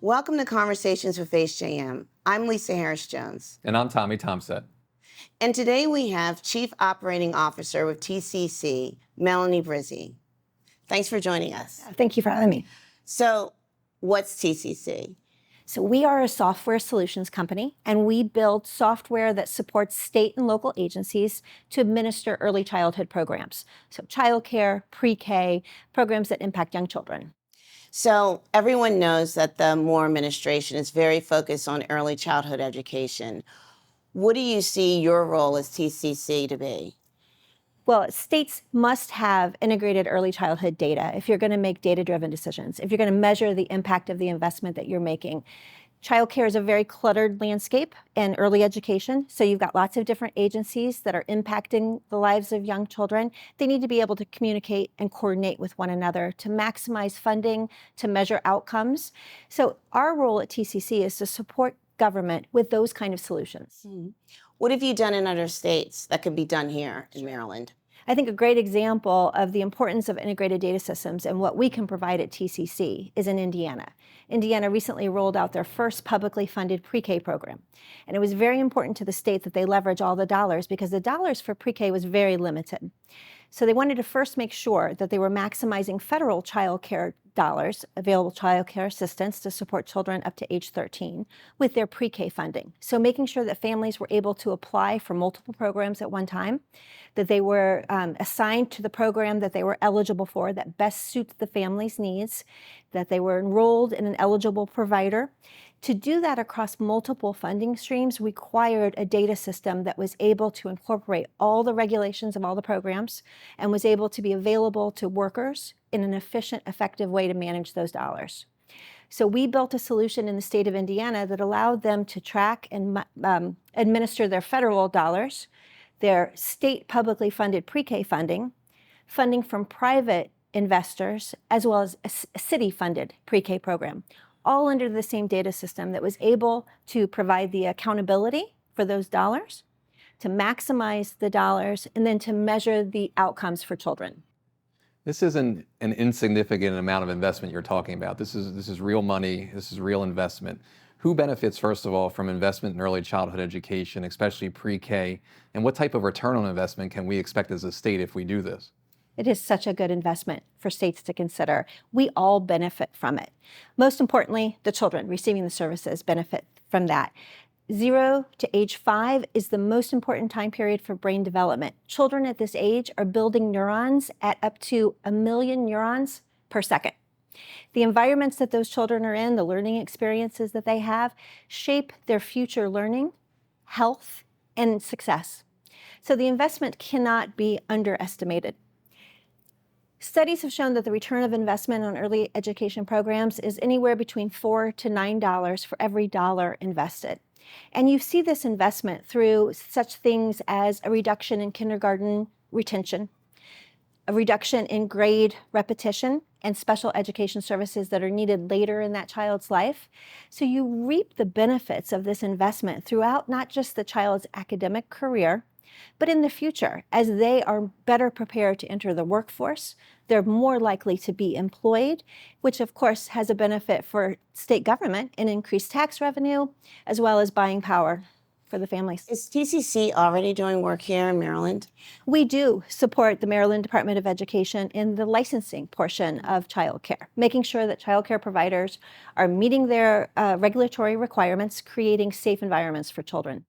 Welcome to Conversations with HJM. I'm Lisa Harris-Jones. And I'm Tommy Thompson. And today we have Chief Operating Officer with TCC, Melanie Brizzi. Thanks for joining us. Thank you for having me. So, what's TCC? So we are a software solutions company, and we build software that supports state and local agencies to administer early childhood programs. So childcare, pre-K, programs that impact young children. So everyone knows that the Moore administration is very focused on early childhood education. What do you see your role as TCC to be? Well, states must have integrated early childhood data if you're going to make data-driven decisions, if you're going to measure the impact of the investment that you're making. Childcare is a very cluttered landscape in early education, so you've got lots of different agencies that are impacting the lives of young children. They need to be able to communicate and coordinate with one another to maximize funding, to measure outcomes. So our role at TCC is to support government with those kind of solutions. What have you done in other states that could be done here in Maryland? I think a great example of the importance of integrated data systems and what we can provide at TCC is in Indiana. Indiana recently rolled out their first publicly funded pre-K program. And it was very important to the state that they leverage all the dollars because the dollars for pre-K was very limited. So they wanted to first make sure that they were maximizing federal child care dollars, available child care assistance to support children up to age 13 with their pre-K funding. So making sure that families were able to apply for multiple programs at one time, that they were assigned to the program that they were eligible for that best suits the family's needs, that they were enrolled in an eligible provider. To do that across multiple funding streams required a data system that was able to incorporate all the regulations of all the programs and was able to be available to workers in an efficient, effective way to manage those dollars. So we built a solution in the state of Indiana that allowed them to track and administer their federal dollars, their state publicly funded pre-K funding, funding from private investors, as well as a city-funded pre-K program, all under the same data system that was able to provide the accountability for those dollars, to maximize the dollars, and then to measure the outcomes for children. This isn't an insignificant amount of investment you're talking about. This is real money. This is real investment. Who benefits, first of all, from investment in early childhood education, especially pre-K? And what type of return on investment can we expect as a state if we do this? It is such a good investment for states to consider. We all benefit from it. Most importantly, the children receiving the services benefit from that. 0 to age 5 is the most important time period for brain development. Children at this age are building neurons at up to 1 million neurons per second. The environments that those children are in, the learning experiences that they have, shape their future learning, health, and success. So the investment cannot be underestimated. Studies have shown that the return of investment on early education programs is anywhere between $4 to $9 for every dollar invested. And you see this investment through such things as a reduction in kindergarten retention, a reduction in grade repetition, and special education services that are needed later in that child's life. So you reap the benefits of this investment throughout not just the child's academic career, but in the future, as they are better prepared to enter the workforce, they're more likely to be employed, which of course has a benefit for state government in increased tax revenue, as well as buying power for the families. Is TCC already doing work here in Maryland? We do support the Maryland Department of Education in the licensing portion of childcare, making sure that childcare providers are meeting their regulatory requirements, creating safe environments for children.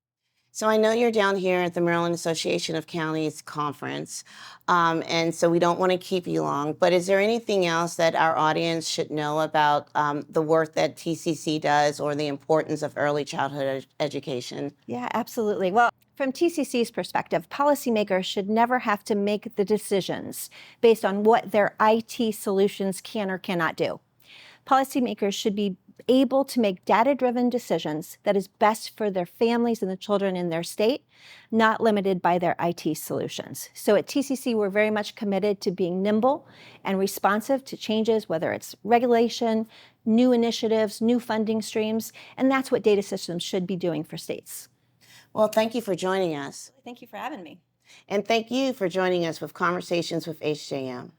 So I know you're down here at the Maryland Association of Counties conference, and so we don't want to keep you long, but is there anything else that our audience should know about the work that TCC does or the importance of early childhood education? Yeah, absolutely. Well, from TCC's perspective, policymakers should never have to make the decisions based on what their IT solutions can or cannot do. Policymakers should be able to make data-driven decisions that is best for their families and the children in their state, not limited by their IT solutions. So at TCC, we're very much committed to being nimble and responsive to changes, whether it's regulation, new initiatives, new funding streams, and that's what data systems should be doing for states. Well, thank you for joining us. Thank you for having me. And thank you for joining us with Conversations with HJM.